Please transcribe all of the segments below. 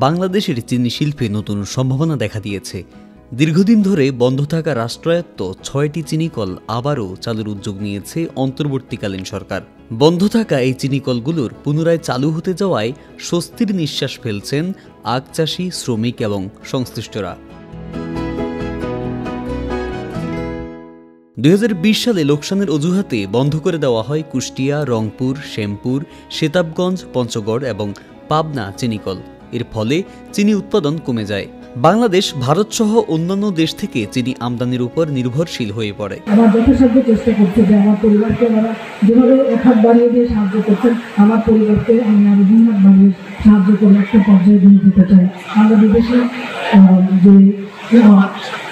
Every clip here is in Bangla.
বাংলাদেশের চিনি শিল্পে নতুন সম্ভাবনা দেখা দিয়েছে। দীর্ঘদিন ধরে বন্ধ থাকা রাষ্ট্রায়ত্ত ৬টি চিনিকল আবারও চালুর উদ্যোগ নিয়েছে অন্তর্বর্তীকালীন সরকার। বন্ধ থাকা এই চিনিকলগুলোর পুনরায় চালু হতে যাওয়ায় স্বস্তির নিঃশ্বাস ফেলছেন আখ চাষি, শ্রমিক এবং সংশ্লিষ্টরা। ২০২০ সালে লোকসানের অজুহাতে বন্ধ করে দেওয়া হয় কুষ্টিয়া, রংপুর, শ্যামপুর, সেতাবগঞ্জ, পঞ্চগড় এবং পাবনা চিনিকল। এর ফলে চিনি উৎপাদন কমে যায়। বাংলাদেশ ভারতসহ অন্যান্য দেশ থেকে চিনি আমদানির উপর নির্ভরশীল হয়ে পড়ে। আমার যথাসাধ্য চেষ্টা করছি যে আমার পরিবারকে ওরা যেভাবে এক হাত বাড়িয়ে দিয়ে সাহায্য করছেন, আমার পরিবারকে আমি আরো ২ হাত বাড়িয়ে সাহায্য করে একটা পর্যায়ে নিয়ে যেতে চাই। আমরা বিদেশে যে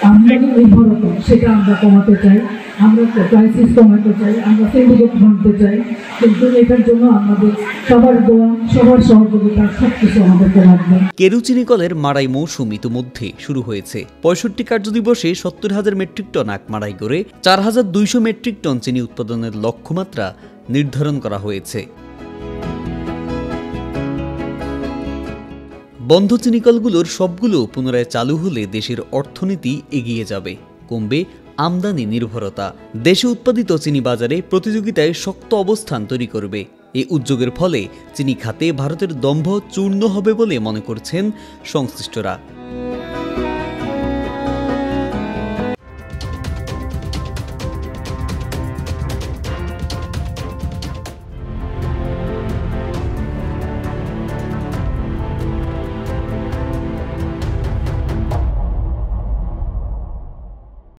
আমদানি নির্ভরতা সেটা আমরা কমাতে চাই, আমরা ক্রাইসিস কমাতে চাই, আমরা সিন্ডিকেট ভাঙতে চাই। কিন্তু এটার জন্য আমাদের সবার দোয়া, সবার সহযোগিতা সবকিছু আমাদেরকে লাগবে। কেরু চিনিকলের মাড়াই মৌসুম ইতিমধ্যে শুরু হয়েছে। ৬৫ কার্যদিবসে ৭০,০০০ মেট্রিক টন আখ মাড়াই করে ৪,২০০ মেট্রিক টন চিনি উৎপাদনের লক্ষ্যমাত্রা নির্ধারণ করা হয়েছে। বন্ধ চিনিকলগুলোর সবগুলো পুনরায় চালু হলে দেশের অর্থনীতি এগিয়ে যাবে, কমবে আমদানি নির্ভরতা। দেশে উৎপাদিত চিনি বাজারে প্রতিযোগিতায় শক্ত অবস্থান তৈরি করবে। এই উদ্যোগের ফলে চিনি খাতে ভারতের দম্ভ চূর্ণ হবে বলে মনে করছেন সংশ্লিষ্টরা।